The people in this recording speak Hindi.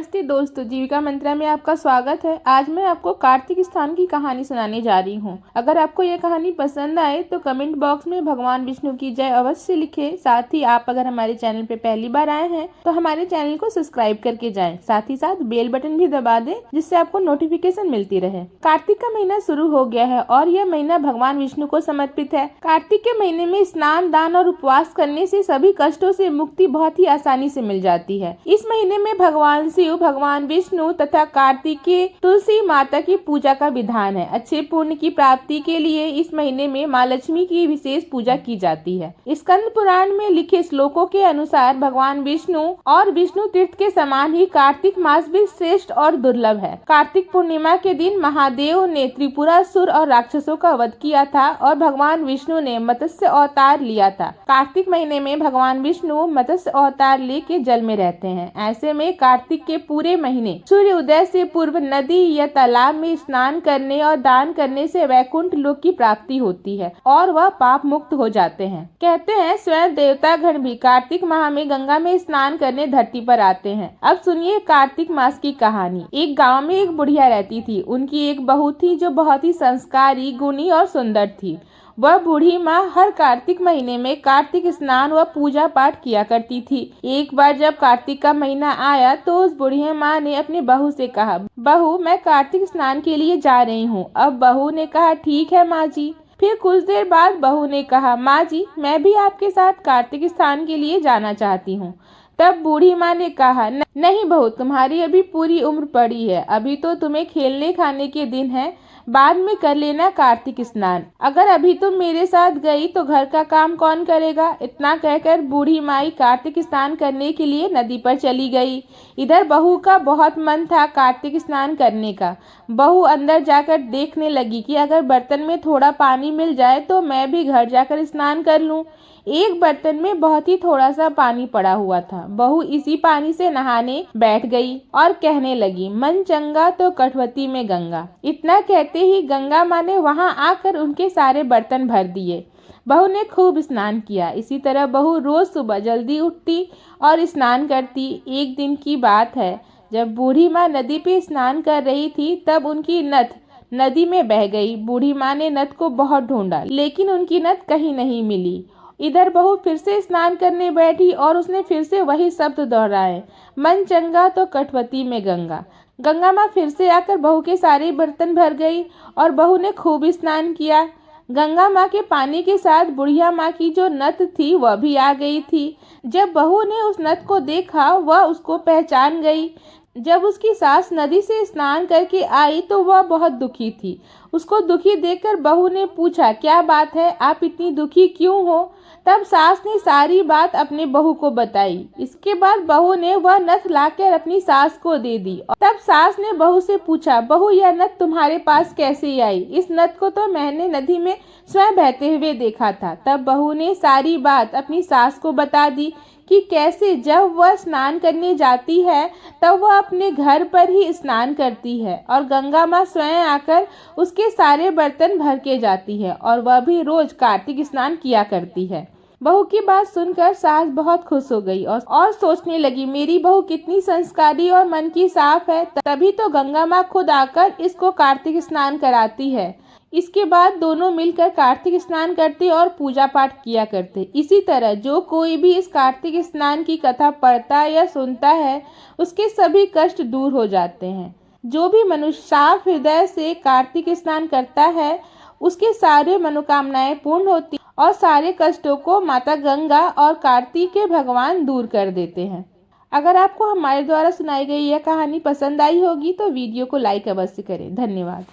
नमस्ते दोस्तों, जीविका मंत्रा में आपका स्वागत है। आज मैं आपको कार्तिक स्थान की कहानी सुनाने जा रही हूँ। अगर आपको यह कहानी पसंद आए तो कमेंट बॉक्स में भगवान विष्णु की जय अवश्य लिखें। साथ ही आप अगर हमारे चैनल पे पहली बार आए हैं तो हमारे चैनल को सब्सक्राइब करके जाएं। साथ ही साथ बेल बटन भी दबा दें जिससे आपको नोटिफिकेशन मिलती रहे। कार्तिक का महीना शुरू हो गया है और यह महीना भगवान विष्णु को समर्पित है। कार्तिक के महीने में स्नान, दान और उपवास करने से सभी कष्टों से मुक्ति बहुत ही आसानी से मिल जाती है। इस महीने में भगवान शिव, भगवान विष्णु तथा कार्तिकेय तुलसी माता की पूजा का विधान है। अच्छे पुण्य की प्राप्ति के लिए इस महीने में माँ लक्ष्मी की विशेष पूजा की जाती है। स्कंद पुराण में लिखे श्लोकों के अनुसार भगवान विष्णु और विष्णु तीर्थ के समान ही कार्तिक मास भी श्रेष्ठ और दुर्लभ है। कार्तिक पूर्णिमा के दिन महादेव ने त्रिपुरासुर और राक्षसों का वध किया था और भगवान विष्णु ने मत्स्य अवतार लिया था। कार्तिक महीने में भगवान विष्णु मत्स्य अवतार लेके जल में रहते हैं। ऐसे में कार्तिक के पूरे महीने सूर्य उदय से पूर्व नदी या तालाब में स्नान करने और दान करने से वैकुंठ लोक की प्राप्ति होती है और वह पाप मुक्त हो जाते हैं। कहते हैं स्वयं देवतागण भी कार्तिक माह में गंगा में स्नान करने धरती पर आते हैं। अब सुनिए कार्तिक मास की कहानी। एक गाँव में एक बुढ़िया रहती थी। उनकी एक बहू थी जो बहुत ही संस्कारी, गुणी और सुंदर थी। वह बूढ़ी माँ हर कार्तिक महीने में कार्तिक स्नान व पूजा पाठ किया करती थी। एक बार जब कार्तिक का महीना आया तो उस बूढ़ी माँ ने अपनी बहू से कहा, बहू मैं कार्तिक स्नान के लिए जा रही हूँ। अब बहू ने कहा ठीक है माँ जी। फिर कुछ देर बाद बहू ने कहा, माँ जी मैं भी आपके साथ कार्तिक स्नान के लिए जाना चाहती हूँ। तब बूढ़ी माँ ने कहा, नहीं बहू, तुम्हारी अभी पूरी उम्र पड़ी है, अभी तो तुम्हें खेलने खाने के दिन है, बाद में कर लेना कार्तिक स्नान। अगर अभी तुम मेरे साथ गई तो घर का काम कौन करेगा। इतना कहकर बूढ़ी माई कार्तिक स्नान करने के लिए नदी पर चली गई। इधर बहू का बहुत मन था कार्तिक स्नान करने का। बहू अंदर जाकर देखने लगी कि अगर बर्तन में थोड़ा पानी मिल जाए तो मैं भी घर जाकर स्नान कर लूं। एक बर्तन में बहुत ही थोड़ा सा पानी पड़ा हुआ था। बहू इसी पानी से नहाने बैठ गई और कहने लगी, मन चंगा तो कटवती में गंगा। इतना कहते ही गंगा माँ ने वहां आकर उनके सारे बर्तन भर दिए। बहू ने खूब स्नान किया। इसी तरह बहू रोज सुबह जल्दी उठती और स्नान करती। एक दिन की बात है, जब बूढ़ी माँ नदी पे स्नान कर रही थी तब उनकी नथ नदी में बह गई। बूढ़ी माँ ने नथ को बहुत ढूंढा लेकिन उनकी नथ कहीं नहीं मिली। इधर बहू फिर से स्नान करने बैठी और उसने फिर से वही शब्द दोहराए, मन चंगा तो कटवती में गंगा। गंगा माँ फिर से आकर बहू के सारे बर्तन भर गई और बहू ने खूब स्नान किया। गंगा माँ के पानी के साथ बुढ़िया माँ की जो नथ थी वह भी आ गई थी। जब बहू ने उस नथ को देखा वह उसको पहचान गई। जब उसकी सास नदी से स्नान करके आई तो वह बहुत दुखी थी। उसको दुखी देखकर बहू ने पूछा, क्या बात है, आप इतनी दुखी क्यों हो। तब सास ने सारी बात अपने बहू को बताई। इसके बाद बहू ने वह नथ लाकर अपनी सास को दे दी। तब सास ने बहू से पूछा, बहू यह नथ तुम्हारे पास कैसे आई। इस नथ को तो मैंने नदी में स्वयं बहते हुए देखा था। तब बहू ने सारी बात अपनी सास को बता दी कि कैसे जब वह स्नान करने जाती है तब वह अपने घर पर ही स्नान करती है और गंगा माँ स्वयं आकर उसके सारे बर्तन भर के जाती है और वह भी रोज कार्तिक स्नान किया करती है। बहू की बात सुनकर सास बहुत खुश हो गई और सोचने लगी, मेरी बहू कितनी संस्कारी और मन की साफ है, तभी तो गंगा माँ खुद आकर इसको कार्तिक स्नान कराती है। इसके बाद दोनों मिलकर कार्तिक स्नान करते और पूजा पाठ किया करते। इसी तरह जो कोई भी इस कार्तिक स्नान की कथा पढ़ता या सुनता है उसके सभी कष्ट दूर हो जाते हैं। जो भी मनुष्य साफ हृदय से कार्तिक स्नान करता है उसके सारे मनोकामनाएं पूर्ण होती और सारे कष्टों को माता गंगा और कार्तिकेय भगवान दूर कर देते हैं। अगर आपको हमारे द्वारा सुनाई गई यह कहानी पसंद आई होगी तो वीडियो को लाइक अवश्य करें। धन्यवाद।